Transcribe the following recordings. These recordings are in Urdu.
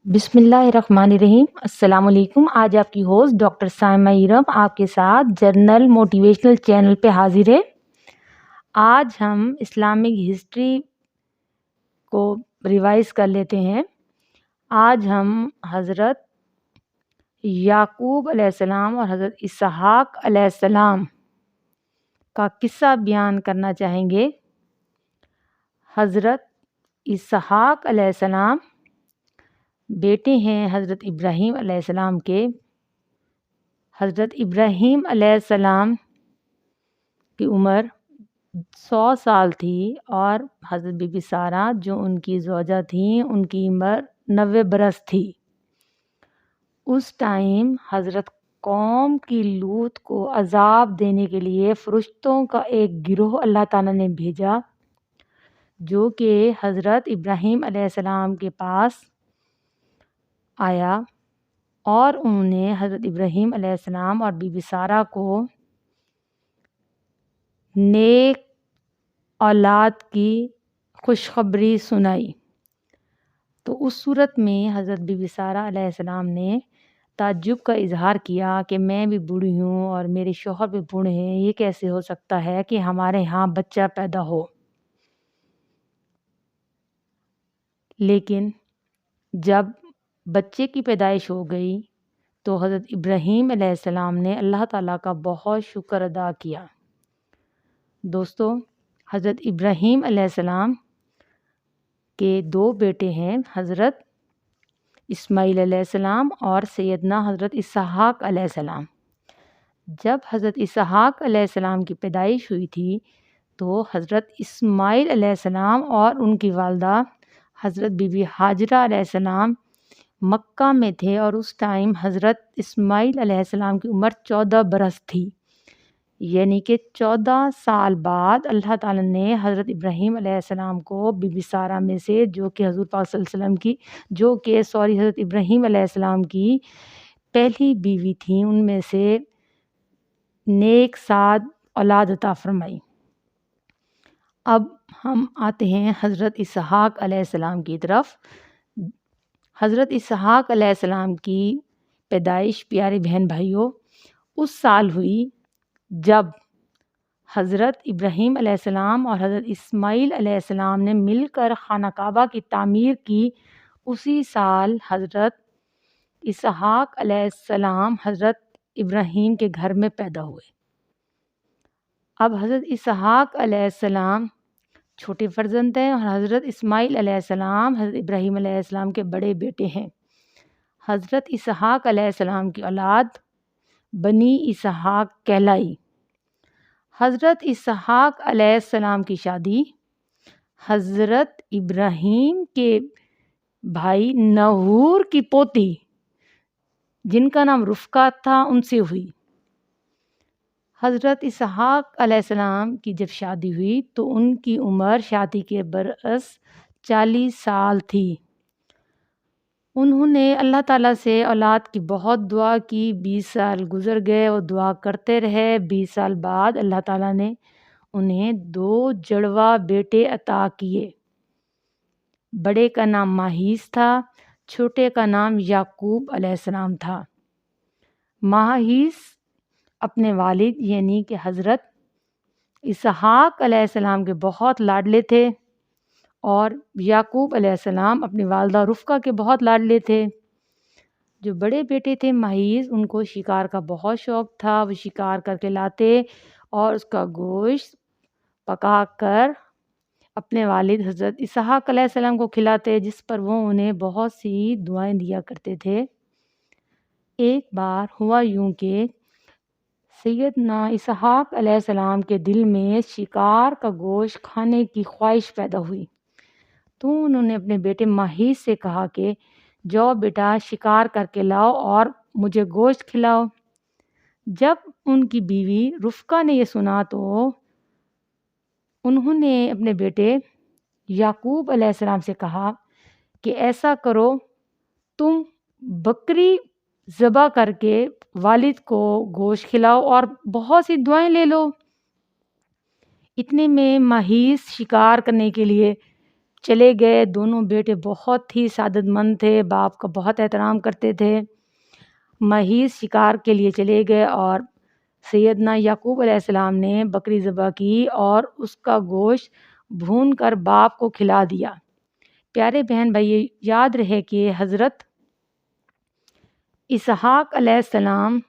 بسم اللہ الرحمن الرحیم۔ السلام علیکم۔ آج آپ کی ہوسٹ ڈاکٹر سائمہ ایرم آپ کے ساتھ جرنل موٹیویشنل چینل پہ حاضر ہے۔ آج ہم اسلامک ہسٹری کو ریوائز کر لیتے ہیں۔ آج ہم حضرت یعقوب علیہ السلام اور حضرت اسحاق علیہ السلام کا قصہ بیان کرنا چاہیں گے۔ حضرت اسحاق علیہ السلام بیٹے ہیں حضرت ابراہیم علیہ السلام کے۔ حضرت ابراہیم علیہ السلام کی عمر 100 سال تھی اور حضرت بی بی سارہ جو ان کی زوجہ تھیں ان کی عمر 90 برس تھی۔ اس ٹائم حضرت قوم کی لوط کو عذاب دینے کے لیے فرشتوں کا ایک گروہ اللہ تعالیٰ نے بھیجا جو کہ حضرت ابراہیم علیہ السلام کے پاس آیا اور انہوں نے حضرت ابراہیم علیہ السلام اور بی بی سارہ کو نیک اولاد کی خوشخبری سنائی۔ تو اس صورت میں حضرت بی بی سارہ علیہ السلام نے تعجب کا اظہار کیا کہ میں بھی بوڑھی ہوں اور میرے شوہر بھی بوڑھے ہیں، یہ کیسے ہو سکتا ہے کہ ہمارے ہاں بچہ پیدا ہو۔ لیکن جب بچے کی پیدائش ہو گئی تو حضرت ابراہیم علیہ السلام نے اللہ تعالیٰ کا بہت شکر ادا کیا۔ دوستو، حضرت ابراہیم علیہ السلام کے 2 بیٹے ہیں، حضرت اسماعیل علیہ السلام اور سیدنا حضرت اسحاق علیہ السلام۔ جب حضرت اسحاق علیہ السلام کی پیدائش ہوئی تھی تو حضرت اسماعیل علیہ السلام اور ان کی والدہ حضرت بی بی ہاجرہ علیہ السلام مکہ میں تھے اور اس ٹائم حضرت اسماعیل علیہ السلام کی عمر 14 برس تھی، یعنی کہ 14 سال بعد اللہ تعالیٰ نے حضرت ابراہیم علیہ السلام کو بی بی سارہ میں سے جو کہ حضور پاک صلی اللہ علیہ وسلم کی حضرت ابراہیم علیہ السلام کی پہلی بیوی تھیں، ان میں سے نیک سعد اولاد عطا فرمائی۔ اب ہم آتے ہیں حضرت اسحاق علیہ السلام کی طرف۔ حضرت اسحاق علیہ السلام کی پیدائش پیارے بہن بھائیوں اس سال ہوئی جب حضرت ابراہیم علیہ السلام اور حضرت اسماعیل علیہ السلام نے مل کر خانہ کعبہ کی تعمیر کی۔ اسی سال حضرت اسحاق علیہ السلام حضرت ابراہیم کے گھر میں پیدا ہوئے۔ اب حضرت اسحاق علیہ السلام چھوٹے فرزند ہیں اور حضرت اسماعیل علیہ السلام حضرت ابراہیم علیہ السلام کے بڑے بیٹے ہیں۔ حضرت اسحاق علیہ السلام کی اولاد بنی اسحاق کہلائی۔ حضرت اسحاق علیہ السلام کی شادی حضرت ابراہیم کے بھائی نحور کی پوتی جن کا نام رفقہ تھا ان سے ہوئی۔ حضرت اسحاق علیہ السلام کی جب شادی ہوئی تو ان کی عمر شادی کے برس 40 سال تھی۔ انہوں نے اللہ تعالیٰ سے اولاد کی بہت دعا کی، 20 سال گزر گئے، وہ دعا کرتے رہے۔ 20 سال بعد اللہ تعالیٰ نے انہیں 2 جڑواں بیٹے عطا کیے۔ بڑے کا نام ماہیس تھا، چھوٹے کا نام یعقوب علیہ السلام تھا۔ ماہیس اپنے والد یعنی کہ حضرت اسحاق علیہ السلام کے بہت لاڈلے تھے اور یعقوب علیہ السلام اپنی والدہ رفقہ کے بہت لاڈلے تھے۔ جو بڑے بیٹے تھے ماہیس، ان کو شکار کا بہت شوق تھا، وہ شکار کر کے لاتے اور اس کا گوشت پکا کر اپنے والد حضرت اسحاق علیہ السلام کو کھلاتے، جس پر وہ انہیں بہت سی دعائیں دیا کرتے تھے۔ ایک بار ہوا یوں کہ سیدنا اسحاق علیہ السلام کے دل میں شکار کا گوشت کھانے کی خواہش پیدا ہوئی تو انہوں نے اپنے بیٹے ماہیس سے کہا کہ جاؤ بیٹا شکار کر کے لاؤ اور مجھے گوشت کھلاؤ۔ جب ان کی بیوی رفقہ نے یہ سنا تو انہوں نے اپنے بیٹے یعقوب علیہ السلام سے کہا کہ ایسا کرو، تم بکری ذبح کر کے والد کو گوشت کھلاؤ اور بہت سی دعائیں لے لو۔ اتنے میں ماہیس شکار کرنے کے لیے چلے گئے۔ دونوں بیٹے بہت ہی سعادت مند تھے، باپ کا بہت احترام کرتے تھے۔ مہیز شکار کے لیے چلے گئے اور سیدنا یعقوب علیہ السلام نے بکری ذبح کی اور اس کا گوشت بھون کر باپ کو کھلا دیا۔ پیارے بہن بھائی، یاد رہے کہ حضرت اسحاق علیہ السلام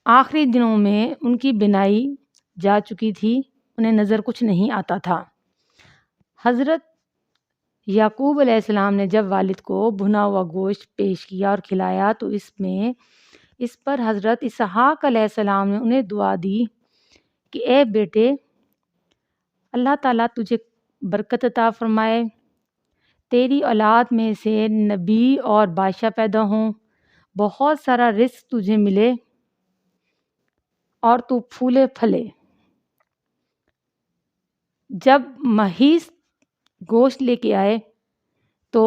آخری دنوں میں ان کی بینائی جا چکی تھی، انہیں نظر کچھ نہیں آتا تھا۔ حضرت یعقوب علیہ السلام نے جب والد کو بھنا ہوا گوشت پیش کیا اور کھلایا تو اس پر حضرت اسحاق علیہ السلام نے انہیں دعا دی کہ اے بیٹے، اللہ تعالیٰ تجھے برکت عطا فرمائے، تیری اولاد میں سے نبی اور بادشاہ پیدا ہوں، بہت سارا رزق تجھے ملے اور تو پھولے پھلے۔ جب مہیز گوشت لے کے آئے تو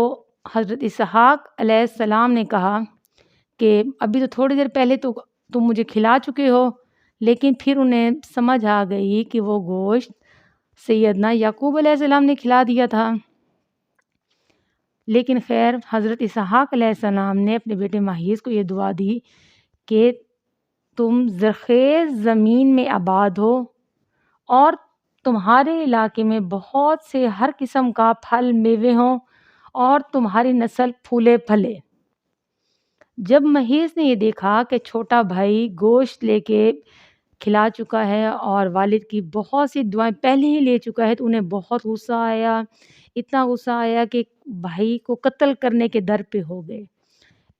حضرت اسحاق علیہ السلام نے کہا کہ ابھی تو تھوڑی دیر پہلے تو تم مجھے کھلا چکے ہو، لیکن پھر انہیں سمجھ آ گئی کہ وہ گوشت سیدنا یعقوب علیہ السلام نے کھلا دیا تھا۔ لیکن خیر، حضرت اسحاق علیہ السلام نے اپنے بیٹے مہیز کو یہ دعا دی کہ تم زرخیز زمین میں آباد ہو اور تمہارے علاقے میں بہت سے ہر قسم کا پھل میوے ہوں اور تمہاری نسل پھولے پھلے۔ جب مہیز نے یہ دیکھا کہ چھوٹا بھائی گوشت لے کے کھلا چکا ہے اور والد کی بہت سی دعائیں پہلے ہی لے چکا ہے تو انہیں بہت غصہ آیا، اتنا غصہ آیا کہ بھائی کو قتل کرنے کے در پہ ہو گئے۔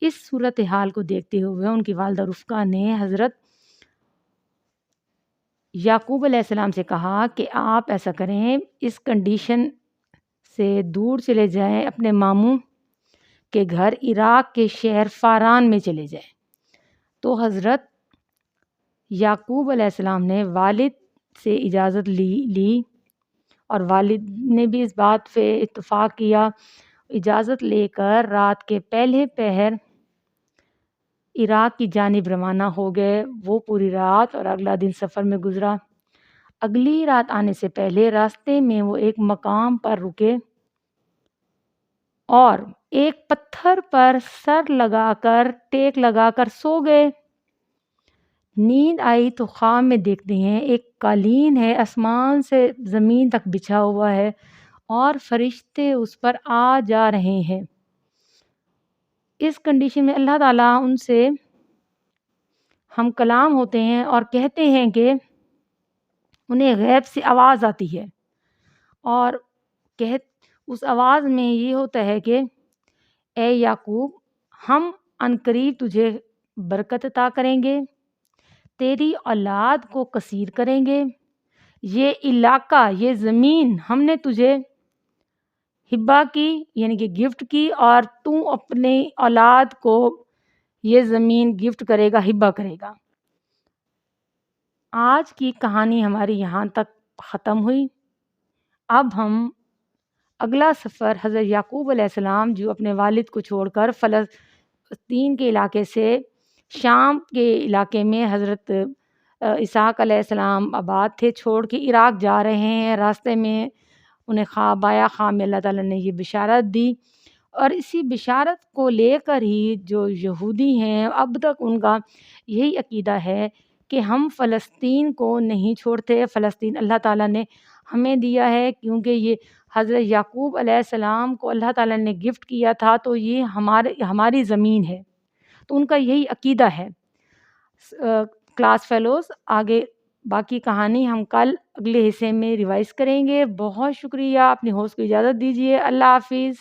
اس صورتحال کو دیکھتے ہوئے ان کی والدہ رفقہ نے حضرت یعقوب علیہ السلام سے کہا کہ آپ ایسا کریں، اس کنڈیشن سے دور چلے جائیں، اپنے ماموں کے گھر عراق کے شہر فاران میں چلے جائیں۔ تو حضرت یعقوب علیہ السلام نے والد سے اجازت لی اور والد نے بھی اس بات پہ اتفاق کیا۔ اجازت لے کر رات کے پہلے پہر عراق کی جانب روانہ ہو گئے۔ وہ پوری رات اور اگلا دن سفر میں گزرا۔ اگلی رات آنے سے پہلے راستے میں وہ ایک مقام پر رکے اور ایک پتھر پر سر لگا کر ٹیک لگا کر سو گئے۔ نیند آئی تو خواب میں دیکھتے ہیں ایک قالین ہے، آسمان سے زمین تک بچھا ہوا ہے اور فرشتے اس پر آ جا رہے ہیں۔ اس کنڈیشن میں اللہ تعالیٰ ان سے ہم کلام ہوتے ہیں اور کہتے ہیں کہ انہیں غیب سے آواز آتی ہے اور اس آواز میں یہ ہوتا ہے کہ اے یعقوب، ہم عنقریب تجھے برکت عطا کریں گے، تیری اولاد کو کثیر کریں گے، یہ علاقہ، یہ زمین ہم نے تجھے ہبہ کی یعنی کہ گفٹ کی اور تو اپنی اولاد کو یہ زمین گفٹ کرے گا، ہبہ کرے گا۔ آج کی کہانی ہماری یہاں تک ختم ہوئی۔ اب ہم اگلا سفر حضرت یعقوب علیہ السلام جو اپنے والد کو چھوڑ کر فلسطین کے علاقے سے شام کے علاقے میں حضرت اسحاق علیہ السلام آباد تھے، چھوڑ کے عراق جا رہے ہیں۔ راستے میں انہیں خواب آیا، خواب میں اللہ تعالیٰ نے یہ بشارت دی اور اسی بشارت کو لے کر ہی جو یہودی ہیں اب تک ان کا یہی عقیدہ ہے کہ ہم فلسطین کو نہیں چھوڑتے، فلسطین اللہ تعالیٰ نے ہمیں دیا ہے کیونکہ یہ حضرت یعقوب علیہ السلام کو اللہ تعالیٰ نے گفٹ کیا تھا، تو یہ ہماری زمین ہے، تو ان کا یہی عقیدہ ہے۔ کلاس فیلوز، آگے باقی کہانی ہم کل اگلے حصے میں ریوائز کریں گے۔ بہت شکریہ، اپنی ہوسٹ کو اجازت دیجیے۔ اللہ حافظ۔